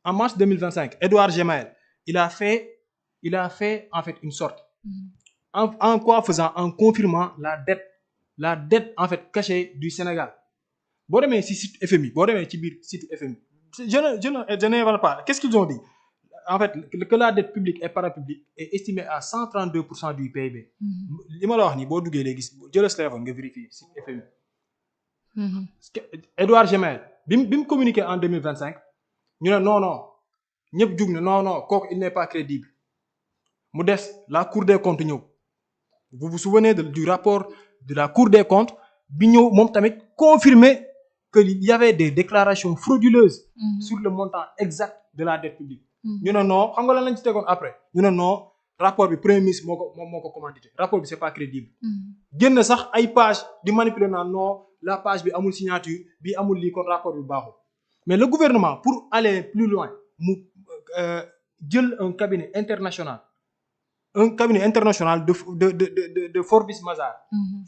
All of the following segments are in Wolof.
en mars 2025 Edouard Gemaël il a fait en fait une sorte en quoi faisant en confirmant la dette en fait cachée du Sénégal boo demee ci site FMI boo demee ci biir site FMI je n'invente pas qu'est-ce qu'ils ont dit en fait que la dette publique et parapublique est estimée à 132% du PIB. li ma la wax nii boo duggee léegi jëlal sa téléphone nga vérifier site FMI. Edouard Gemaël bi mu communiqué en 2025 ñu ne non ñëpp jug na non kooku il n'est pas crédible mu des la Cour des comptes ñëw vous vous souvenez du rapport de la Cour des comptes bi ñëw moom tamit confirmer que il y avait des déclarations frauduleuses sur le montant exact de la dette publique ñu ne non xam nga lan lañ ci tegoon après ñu ne non rapport bi premier ministre moo ko commandité rapport bi c'est pas crédible génn sax ay page di manipuler naan non la page bi amul signature bi amul lii kon rapport bi baaxul mais le gouvernement pour aller plus loin mu jël un cabinet international de Forbes Mazars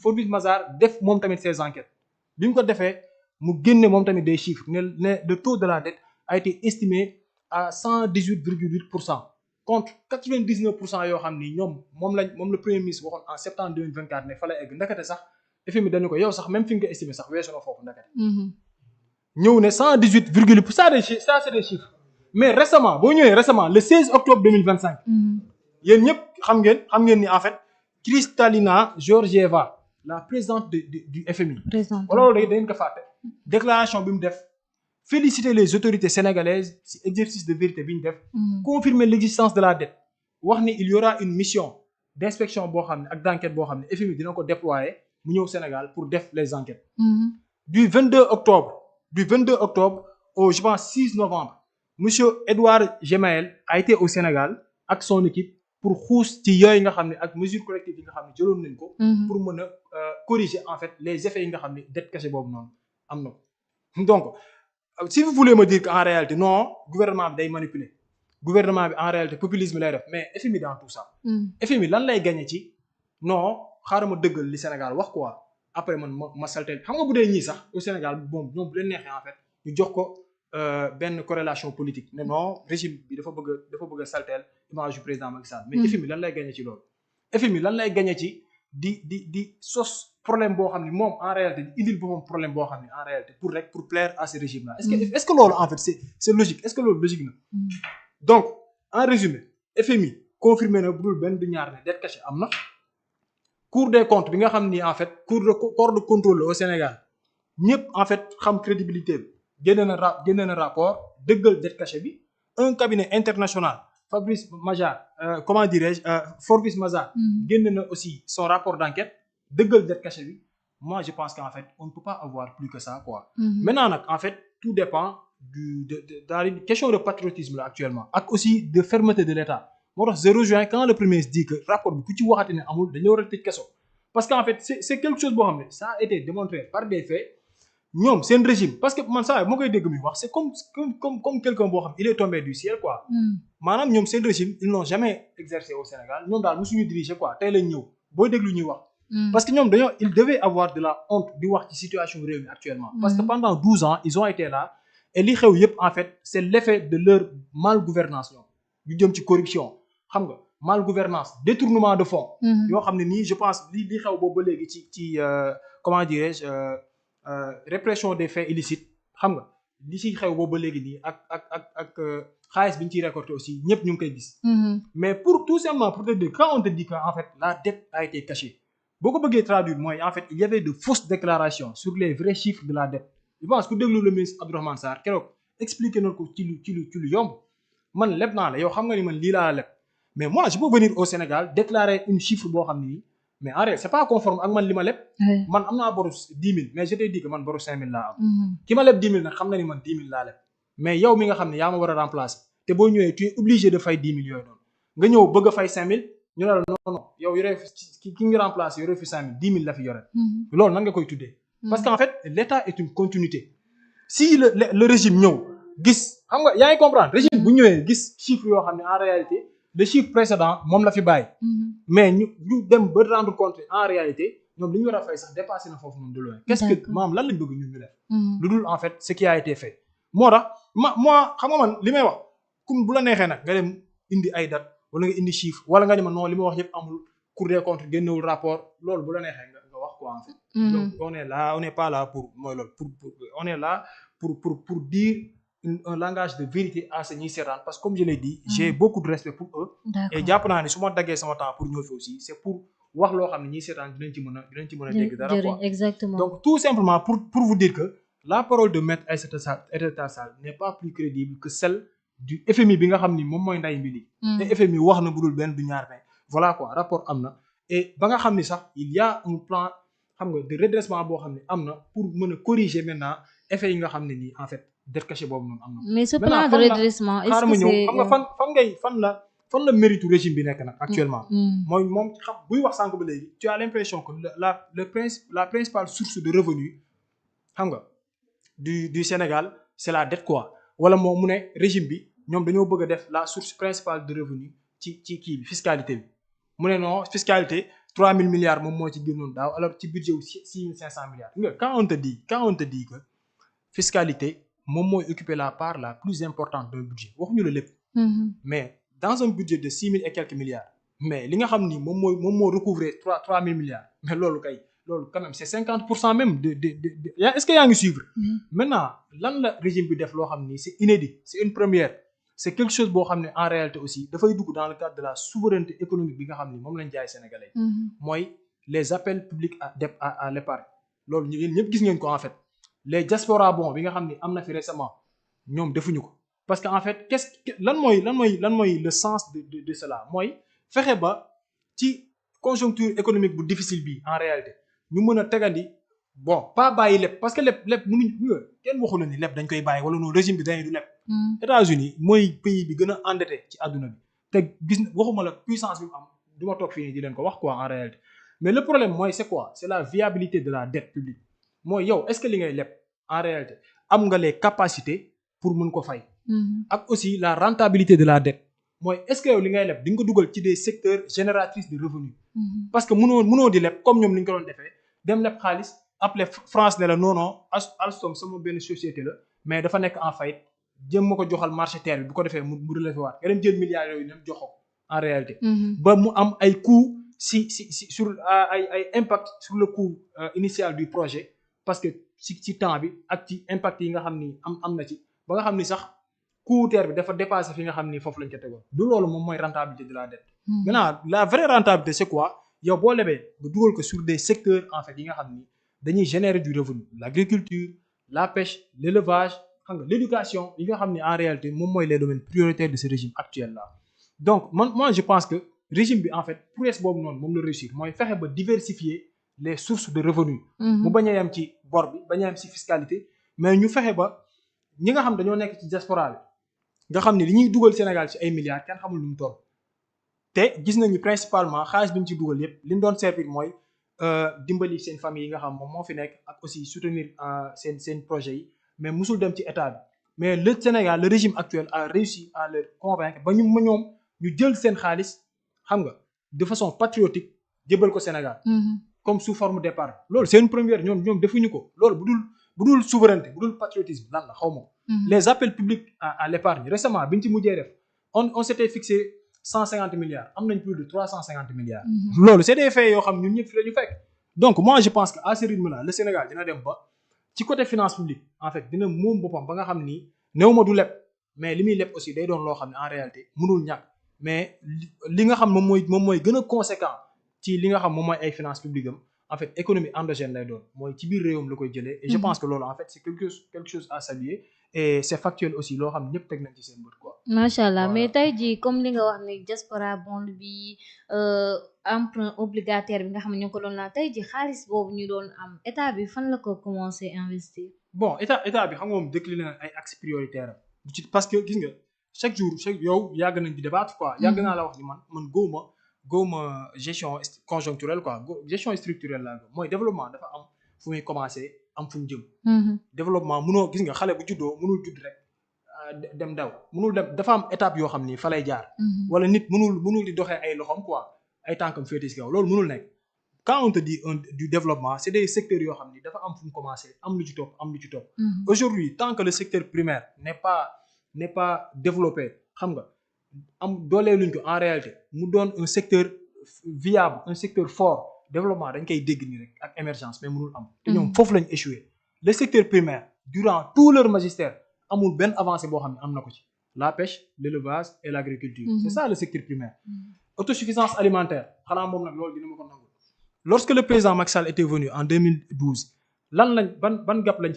Forbes Mazars def moom tamit ses enquêtes bi mu ko defee mu génne moom tamit des chiffres ne le taux de la dette a été estimé à 118,8% contre 99% yoo xam ni moom le premier ministre waxoon en septembre 2024 ne fa la egg ndekete sax FMI dañu ko yow sax même fi nga ko estimé sax weesu na foofu ndekete ñëw ne 118,8 ça c'est des chiffres mais récemment boo ñëwee le 16 octobre 2025 yéen ñëpp xam ngeen ni en fait Kristalina Georgieva la présidente du FMI loolu da ngeen ko fàtte déclaration bi mu def féliciter les autorités sénégalaises ci exercice de vérité bi ñu def confirmer l'existence de la dette wax ni il y aura une mission d'inspection boo xam ne ak d'enquête boo xam ne FMI dina ko déployer mu ñëw Sénégal pour def les enquêtes du 22 octobre au je pense 6 novembre monsieur Edouard Gemaël a été au Sénégal ak son équipe pour xuus ci yooyu nga xam ne ak mesures correctives yi nga xam ne jëloon nañ ko pour mën a corriger en fait les effets yi nga xam ne dette cachée boobu noonu am na ko donc si vous voulez me dire qu'en réalité non gouvernement bi day manipuler gouvernement bi en réalité populisme lay def mais FMI dans tout ça FMI lan lay gagner ci non xaaral ma dëggal li Sénégal wax quoi après man ma saltel xam nga bu dee ñii sax au Sénégal bon ñoom bu leen neexee en fait ñu jox ko benn corrélation politique ne non régime bi dafa bëgg a saltel image du président Macky Sall mais FMI lan lay gagner ci loolu FMI lan lay gagner ci di sos problème boo xam ne moom en réalité di indil boppam problème boo xam ne en réalité pour plaire à ce régime là est-ce que loolu en fait c'est logique est-ce que loolu logique na donc en résumé FMI confirmé na bu dul benn du ñaar ne dette cachée am na Cour des comptes bi nga xam ni en fait corps de contrôle au Sénégal ñëpp en fait xam crédibilité bi génne na rapport dëggal dette cachée bi un cabinet international Forbes Mazars génne na aussi son rapport d'enquête dëggal dette cachée bi moi je pense qu'en fait on ne peut pas avoir plus que ça quoi maintenant nag en fait tout dépend de la question de patriotisme là actuellement ak aussi de fermeté de l'État moo tax je rejoins quand le premier ministre dit que rapport bi ku ci waxati ne amul dañoo war a tëj kaso parce que en fait c'est quelque chose boo xam ne ça a été démontré par des faits ñoom seen régime parce que man saa moo koy dégg muy wax c'est comme quelqu'un boo xam il est tombé du ciel quoi maanaam ñoom seen régime ils n'ont jamais exercé au Sénégal ñoom daal mosuñu diriger quoi tey lañ ñëw booy déglu ñuy wax parce que ñoom ils devaient avoir de la honte di wax ci situation réew mi actuellement parce que pendant 12 ans ils ont été là et li xew yëpp en fait c'est l'effet de leur malgouvernance ñoom ñu jëm ci corruption xam nga malgouvernance détournement de fonds yoo xam ne nii je pense li xew boobu ba léegi ci comment dirais-je répression des faits illicites xam nga li ci xew boobu ba léegi nii ak xaalis bi ñu ciy récolté aussi ñëpp ñu ngi koy gis mais pour tout simplement pour te dire quand on te dit que en fait la dette a été cachée boo ko bëggee traduire mooy en fait il y avait de fausses déclarations sur les vrais chiffres de la dette je pense ku déglu le ministre Abdourahmane Sarr keroog expliqué na ko ci lu yomb man leb naa la yow xam nga ni man lii laa la leb mais moi je peux venir au Sénégal déclarer une chiffre boo xam ni mais en réalité c'est pas conforme ak man li ma leb man am naa boru 10 000 mais je t'ai dit que man boru 5 000 laa am ki ma leb 10 000 nag xam na ni man 10 000 laa leb mais yow mi nga xam ne yaa ma war a remplacer te boo ñëwee tu es obligé de fay 10 000 yooyu noonu nga ñëw bëgg a fay 5 000 ñu ne la non yow yore ki ngi remplacer yore fi 5 000 10 000 la fi yore loolu nan nga koy tuddee parce qu'en fait l'État est une continuité si le régime ñëw gis xam nga yaa ngi comprendre régime bu ñëwee gis chiffre yoo xam ne en réalité le chiffre précédent moom la fi bàyyi mais ñu dem ba rendre compte en réalité ñoom li ñu war a fay sax dépassé na foofu noonu de loin qu'est-ce que maam lan lañ bëgg ñun ñu def lu dul en fait ce qui a été fait moo tax moi xam nga man li may wax comme bu la neexee nag nga dem indi ay date wala nga indi chiffre wala nga ne ma non li ma wax yëpp amul Cour des comptes génnewul rapport loolu bu la neexee nga wax quoi en fait. Donc on est là on n'est pas là pour mooy loolu pour on est là pour dire un langage de vérité à ce ñuy seetaan parce que comme je l'ai dit j'ai beaucoup de respect pour eux. Et jàpp naa ne su ma daggee sama temps pour ñëw fi aussi c'est pour wax loo xam ne ñiy seetaan dinañ ci mën a dégg dara quoi. Exactement. Donc tout simplement pour vous dire que la parole de Maître Aïssata Tall Sall n'est pas plus crédible que celle du FMI bi nga xam ni moom mooy nday mbili te FMI wax na budul benn du ñaar mais voilà quoi rapport am na et ba nga xam ni sax il y a un plan xam nga de redressement boo xam ne am na pour mën a corriger maintenant effet yi nga xam ne nii en fait dette cachée boobu noonu am na. Mais ce plan de redressement est-ce que c'est xam nga fan la mérite régime bi nekk nag actuellement. mooy moom xam buy wax sànq ba léegi tu as l'impression que la principale source de revenu xam nga du Sénégal c'est la dette quoi wala moom mu ne régime bi ñoom dañoo bëgg a def la source principale de revenu ci kii bi fiscalité bi mu ne non fiscalité 3000 milliards moom moo ci génnoon daaw alors ci budget wu 6500 milliards nga quand on te dit que fiscalité moom mooy occuper la part la plus importante d'un budget waxuñu la lépp mais dans un budget de 6000 et quelques milliards mais li nga xam ni moom moo recouvrer 3000 milliards mais loolu quand même c'est 50% même de est-ce que yaa ngi suivre maintenant lan la régime bi def loo xam ni c'est inédit c'est une première c'est quelque chose boo xam ne en réalité aussi dafay dugg dans le cadre de la souveraineté économique bi nga xam ni moom lañ jaay sénégalais mooy les appels publics à l'épargne loolu yéen ñëpp gis ngeen ko en fait les diaspora bons bi nga xam ni am na fi récemment ñoom defuñu ko parce que en fait lan mooy le sens de cela mooy fexe ba ci conjoncture économique bu difficile bi en réalité ñu mën a tegandi bon pas bàyyi lépp parce que lépp mënuñ kenn waxu la ni lépp dañ koy bàyyi wala noonu régime bi dañuy du lépp États-Unis mooy pays bi gën a endetté ci àdduna bi te gis waxuma la puissance bi mu am du ma toog fii di leen ko wax quoi en réalité mais le problème mooy c'est quoi c'est la viabilité de la dette publique mooy yow est-ce que li ngay lépp en réalité am nga les capacités pour mën ko fay ak aussi la rentabilité de la dette mooy est-ce que yow li ngay leb di nga ko dugal ci des secteurs génératrices de revenus parce que mënoo di leb comme ñoom ni ñu ko doon defee dem leb xaalis appelé France ne la non Alstom sama benn société la mais dafa nekk en faillite jëm ma ko joxal marché terre bi bu ko defee mu relevé waat nga dem jël milliards yooyu nem jox ko en réalité ba mu am ay coûts si sur ay impact sur le coût initial du projet parce que ci temps bi ak ci impact yi nga xam ni am na ci ba nga xam ni sax coût terre bi dafa dépassé fi nga xam ni foofu lañ ko tegoon du loolu moom mooy rentabilité de la dette maintenant la vraie rentabilité c'est quoi yow boo lebee nga dugal ko sur des secteurs en fait yi nga xam ni dañuy générer du revenu l'agriculture la pêche l'élevage xam nga l'éducation yi nga xam ni en réalité moom mooy les domaines prioritaires de ce régime actuel là donc moi je pense que régime bi en fait prouesse boobu noonu moom la réussir mooy fexe ba diversifier les sources de revenus mu bañ a yem ci bor bi bañ a yem ci fiscalité mais ñu fexe ba ñi nga xam dañoo nekk ci diaspora bi nga xam ni li ñuy dugal Sénégal ci ay milliards kenn xamul lu mu toll te gis nañu principalement xaalis bi ñu ci dugal yépp li ñu doon servir mooy dimbali seen famille yi nga xam moom moo fi nekk ak aussi soutenir seen projet yi mais musul dem ci état bi mais le Sénégal le régime actuel a réussi à leur convaincre ba ñoom ñu jël seen xaalis xam nga de façon patriotique jébal ko Sénégal comme sous forme d'épargne loolu c'est une première ñoom defuñu ko loolu bu dul souveraineté bu dul patriotisme lan la xaw ma les appels publics à l'épargne récemment bi ñu ci mujjee def on s'était fixé 150 milliards am nañ plus de 350 milliards loolu c'est des faits yoo xam ñun ñëpp fi la ñu fekk donc moi je pense que à ce rythme là le Sénégal dina dem ba ci côté finance publique en fait dina moom boppam ba nga xam ni néew ma du leb mais li muy leb aussi day doon loo xam ne en réalité mënul ñàkk mais li nga xam moom mooy gën a conséquent ci li nga xam moom mooy ay finances publiques am en fait économie endogène lay doon mooy ci biir réewam la koy jëlee et je pense que loolu en fait c'est quelque chose à saluer et c'est factuel aussi loo xam ne ñëpp teg nañ ci seen bët quoi. macha allah mais tey jii comme li nga wax ni diaspora bond bi emprunt obligataire bi nga xam ne ñu ko doon laa tey jii xaalis boobu ñu doon am état bi fan la ko commencer investir. bon état bi xam nga moom décliné na ay axes prioritaires parce que gis nga chaque jour yow yàgg nañ di débattre quoi. yàgg naa la wax ni man góoma gestion conjoncturelle quoi gestion structurelle la mooy développement dafa am fu muy commencer am fu mu jëm. développement munoo gis nga xale bu juddoo munul judd rek dem daw munul dem dafa am étape yoo xam ni fa lay jaar. wala nit munul di doxee ay loxoom quoi ay tànkam féete ci kaw loolu munul nekk. quand on te dit du développement c'est des secteurs yoo xam ni dafa am fu mu commencer am lu ci topp. aujourd'hui tant que le secteur primaire n'est pas développé xam nga am dooleeluñ ko en réalité mu doon un secteur viable un secteur fort développement dañ koy dégg nii rek ak émergence mais mënul am te ñoom foofu lañ échoué le secteur primaire durant tout leur magistère amul benn avancée boo xam ne am na ko ci la pêche l'élevage et l'agriculture c'est ça le secteur primaire autosuffisance alimentaire xanaa moom nag loolu dina ma ko nangu lorsque le président Macky Sall était venu en 2012 lan lañ ban gap lañ